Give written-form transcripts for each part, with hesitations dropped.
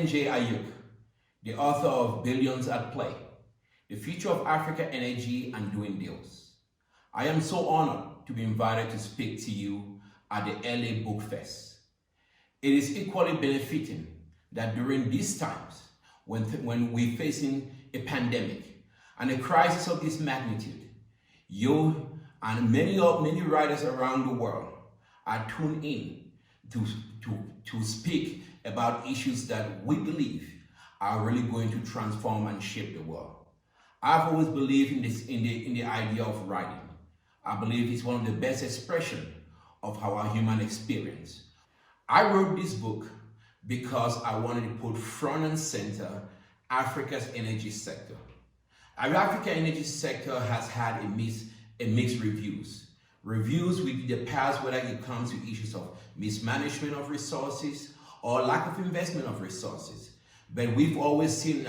Ayuk, the author of Billions at Play, The Future of Africa Energy and Doing Deals. I am so honored to be invited to speak to you at the LA Book Fest. It is equally benefiting that during these times, when we're facing a pandemic and a crisis of this magnitude, you and many writers around the world are tuned in to speak about issues that we believe are really going to transform and shape the world. I've always believed in the idea of writing. I believe it's one of the best expressions of our human experience. I wrote this book because I wanted to put front and center Africa's energy sector. Our African energy sector has had a mixed reviews. Reviews with the past, whether it comes to issues of mismanagement of resources or lack of investment of resources. But we've always seen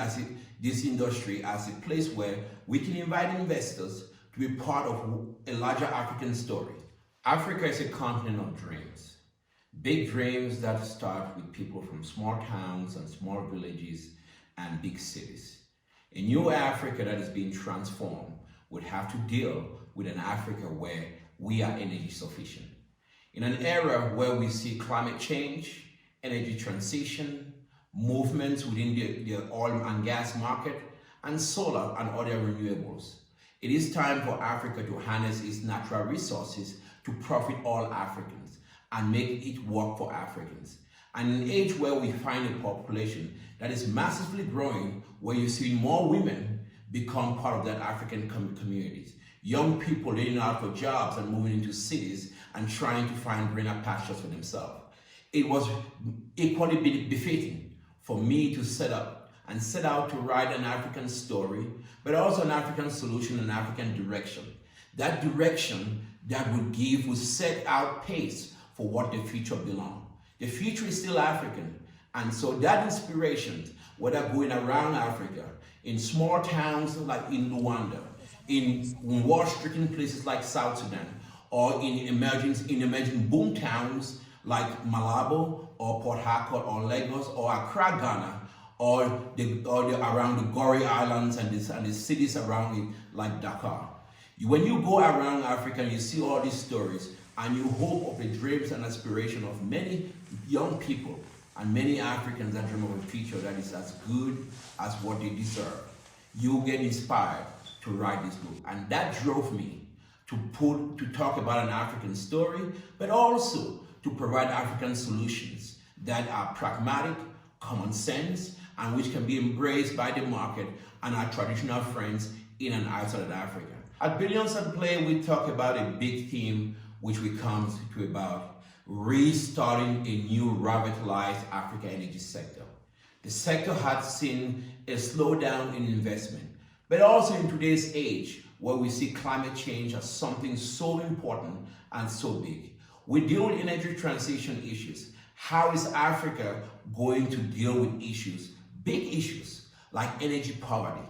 this industry as a place where we can invite investors to be part of a larger African story. Africa is a continent of dreams. Big dreams that start with people from small towns and small villages and big cities. A new Africa that is being transformed would have to deal with an Africa where we are energy sufficient. In an era where we see climate change, energy transition, movements within the oil and gas market, and solar and other renewables, it is time for Africa to harness its natural resources to profit all Africans and make it work for Africans. And in an age where we find a population that is massively growing, where you see more women become part of that African communities, young people leaving out for jobs and moving into cities and trying to find greener pastures for themselves. It was equally befitting for me to set out to write an African story, but also an African solution, an African direction. That direction that would set out pace for what the future belongs. The future is still African, and so that inspiration, whether going around Africa, in small towns like in Rwanda, in war-stricken places like South Sudan, or in emerging boom towns like Malabo or Port Harcourt or Lagos or Accra, Ghana, or around the Gorée Islands and the cities around it like Dakar. When you go around Africa and you see all these stories and you hope of the dreams and aspiration of many young people and many Africans that dream of a future that is as good as what they deserve, you get inspired to write this book. And that drove me to talk about an African story, but also to provide African solutions that are pragmatic, common sense, and which can be embraced by the market and our traditional friends in and outside of Africa. At Billions at Play, we talk about a big theme which we come to about restarting a new revitalized Africa energy sector. The sector had seen a slowdown in investment, but also in today's age where we see climate change as something so important and so big. We deal with energy transition issues. How is Africa going to deal with issues, big issues like energy poverty?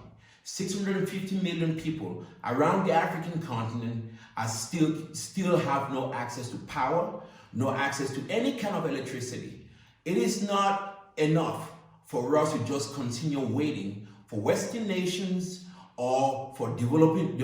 650 million people around the African continent are still have no access to power, no access to any kind of electricity. It is not enough for us to just continue waiting for Western nations or for development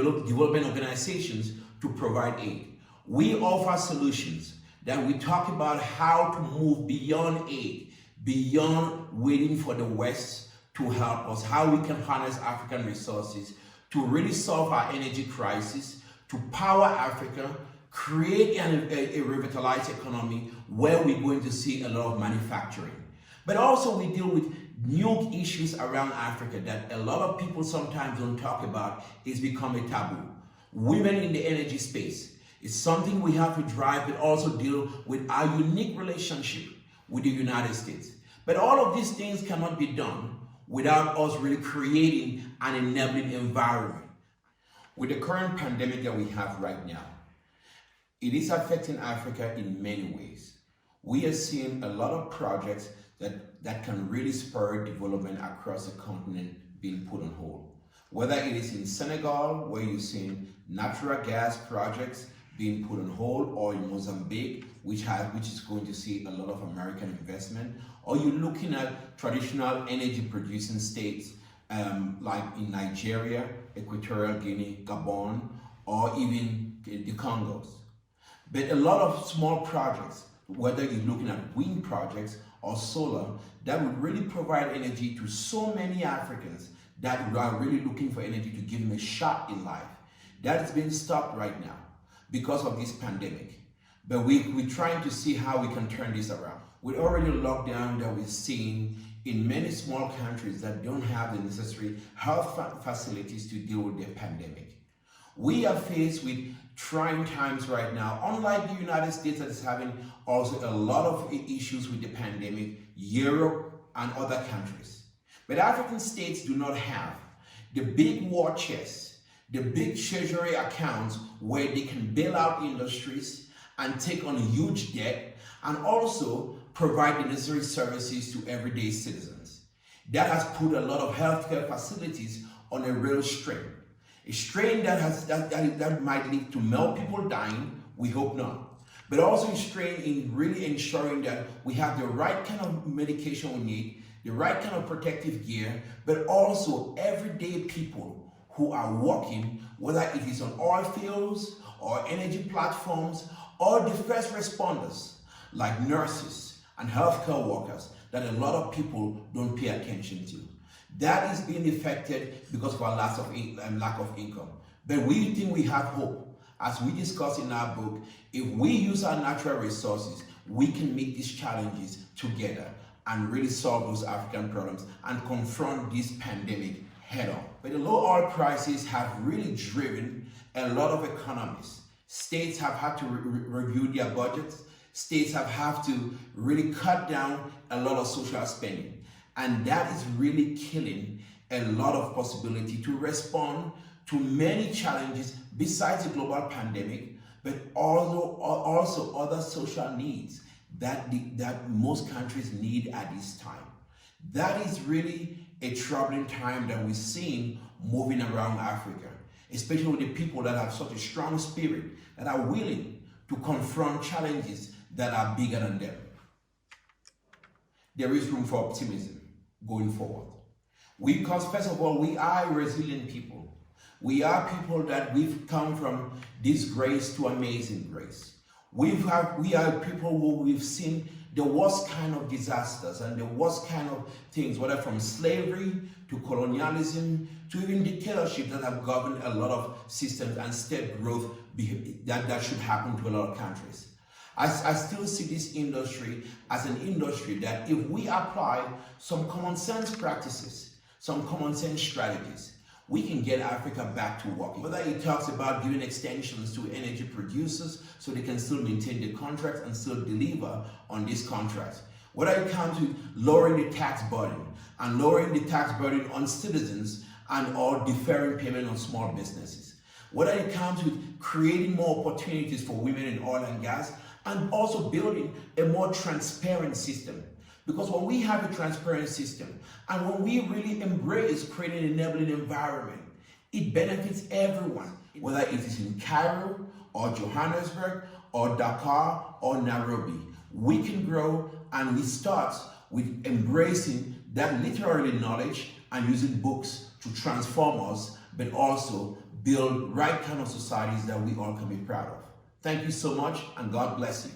organizations to provide aid. We offer solutions that we talk about how to move beyond aid, beyond waiting for the West to help us, how we can harness African resources to really solve our energy crisis, to power Africa, create a revitalized economy where we're going to see a lot of manufacturing. But also we deal with new issues around Africa that a lot of people sometimes don't talk about. It's become a taboo. Women in the energy space is something we have to drive, but also deal with our unique relationship with the United States. But all of these things cannot be done without us really creating an enabling environment. With the current pandemic that we have right now, it is affecting Africa in many ways. We are seeing a lot of projects that can really spur development across the continent being put on hold. Whether it is in Senegal, where you're seeing natural gas projects being put on hold, or in Mozambique, which is going to see a lot of American investment, or you're looking at traditional energy producing states like in Nigeria, Equatorial Guinea, Gabon, or even the Congos. But a lot of small projects, whether you're looking at wind projects or solar, that would really provide energy to so many Africans that are really looking for energy to give them a shot in life. That is being stopped right now because of this pandemic. But we're trying to see how we can turn this around. With already a lockdown that we're seeing in many small countries that don't have the necessary health facilities to deal with the pandemic. We are faced with trying times right now, unlike the United States that is having also a lot of issues with the pandemic, Europe and other countries. But African states do not have the big war chests, the big treasury accounts where they can bail out industries and take on huge debt and also provide the necessary services to everyday citizens. That has put a lot of healthcare facilities on a real strain. A strain that might lead to more people dying, we hope not. But also a strain in really ensuring that we have the right kind of medication we need, the right kind of protective gear, but also everyday people who are working, whether it is on oil fields or energy platforms or the first responders like nurses and healthcare workers that a lot of people don't pay attention to. That is being affected because of our lack of income. But we think we have hope. As we discuss in our book, if we use our natural resources, we can meet these challenges together and really solve those African problems and confront this pandemic head on. But the low oil prices have really driven a lot of economies. States have had to review their budgets. States have had to really cut down a lot of social spending. And that is really killing a lot of possibility to respond to many challenges besides the global pandemic, but also other social needs that most countries need at this time. That is really a troubling time that we're seeing moving around Africa, especially with the people that have such a strong spirit, that are willing to confront challenges that are bigger than them. There is room for optimism going forward. Because first of all, we are resilient people. We are people that we've come from disgrace to amazing grace. We are people who we've seen the worst kind of disasters and the worst kind of things, whether from slavery to colonialism to even dictatorship that have governed a lot of systems and state growth that should happen to a lot of countries. I still see this industry as an industry that if we apply some common sense practices, some common sense strategies, we can get Africa back to working. Whether it talks about giving extensions to energy producers so they can still maintain the contracts and still deliver on these contracts. Whether it comes to lowering the tax burden and lowering the tax burden on citizens and or deferring payment on small businesses. Whether it comes to creating more opportunities for women in oil and gas, and also building a more transparent system. Because when we have a transparent system and when we really embrace creating an enabling environment, it benefits everyone, whether it is in Cairo or Johannesburg or Dakar or Nairobi. We can grow, and we start with embracing that literary knowledge and using books to transform us, but also build right kind of societies that we all can be proud of. Thank you so much, and God bless you.